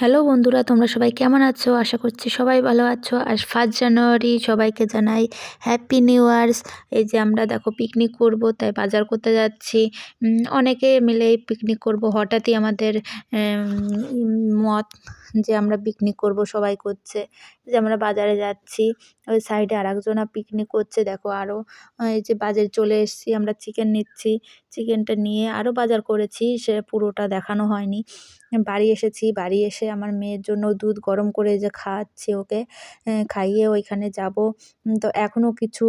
Hello বন্ধুরা, তোমরা সবাই কেমন আছো? আশা করছি সবাই ভালো আছো। আজ 1st জানুয়ারি, সবাইকে জানাই হ্যাপি নিউ ইয়ার্স। এই যে আমরা দেখো পিকনিক করব, তাই বাজার করতে যাচ্ছি। অনেকে মিলেই পিকনিক করব। হঠাৎই আমাদের মত যে আমরা পিকনিক করব, সবাই করছে যে আমরা বাজারে যাচ্ছি। ওই সাইডে আরেকজনা পিকনিক করছে, দেখো আরও এই যে বাজারে চলে এসেছি। আমরা চিকেন নিচ্ছি, চিকেনটা নিয়ে আরও বাজার করেছি, সে পুরোটা দেখানো হয়নি। বাড়ি এসেছি, বাড়ি এসে আমার মেয়ের জন্য দুধ গরম করে যে খাওয়াচ্ছি ওকে, খাইয়ে ওইখানে যাব। তো এখনও কিছু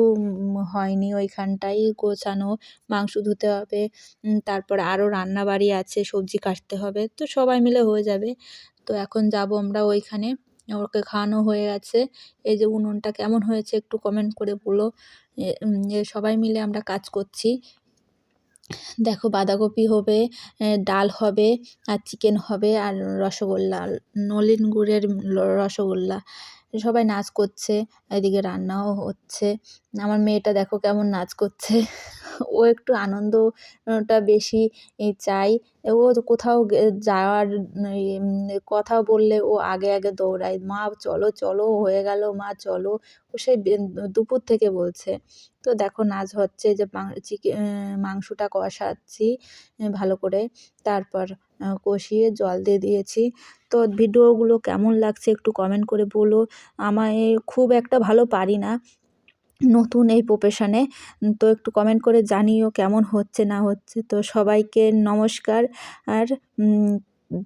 হয়নি, ওইখানটাই গোছানো। মাংস ধুতে হবে, তারপরে আরও রান্নাবাড়ি আছে, সবজি কাটতে হবে, তো সবাই মিলে হয়ে যাবে। তো এখন যাব আমরা ওইখানে। ওকে খাওয়ানো হয়ে গেছে। এই যে উনুনটা কেমন হয়েছে একটু কমেন্ট করে বলো। সবাই মিলে আমরা কাজ করছি। দেখো বাঁধাকপি হবে, ডাল হবে, আর চিকেন হবে, আর রসগোল্লা, নলেন গুড়ের রসগোল্লা। সবাই নাচ করছে, এদিকে রান্নাও হচ্ছে। আমার মেয়েটা দেখো কেমন নাচ করছে। ও একটু আনন্দটা বেশি চায়। ও কোথাও যাওয়ার কথা বললে ও আগে আগে দৌড়ায়, মা চলো চলো, হয়ে গেল মা চলো। ও সেই দুপুর থেকে বলছে। তো দেখো নাচ হচ্ছে, যে মাংসটা কষাচ্ছি ভালো করে, তারপর কষিয়ে জল দিয়ে দিয়েছি। তো ভিডিওগুলো কেমন লাগছে একটু কমেন্ট করে বলো। আমায় খুব একটা ভালো পারি না, নতুন এই প্রফেশনে। তো একটু কমেন্ট করে জানিও কেমন হচ্ছে না হচ্ছে। তো সবাইকে নমস্কার। আর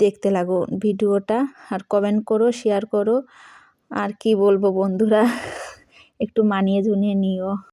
দেখতে লাগো ভিডিওটা, আর কমেন্ট করো, শেয়ার করো। আর কি বলবো বন্ধুরা, একটু মানিয়ে ঝুনিয়ে নিও।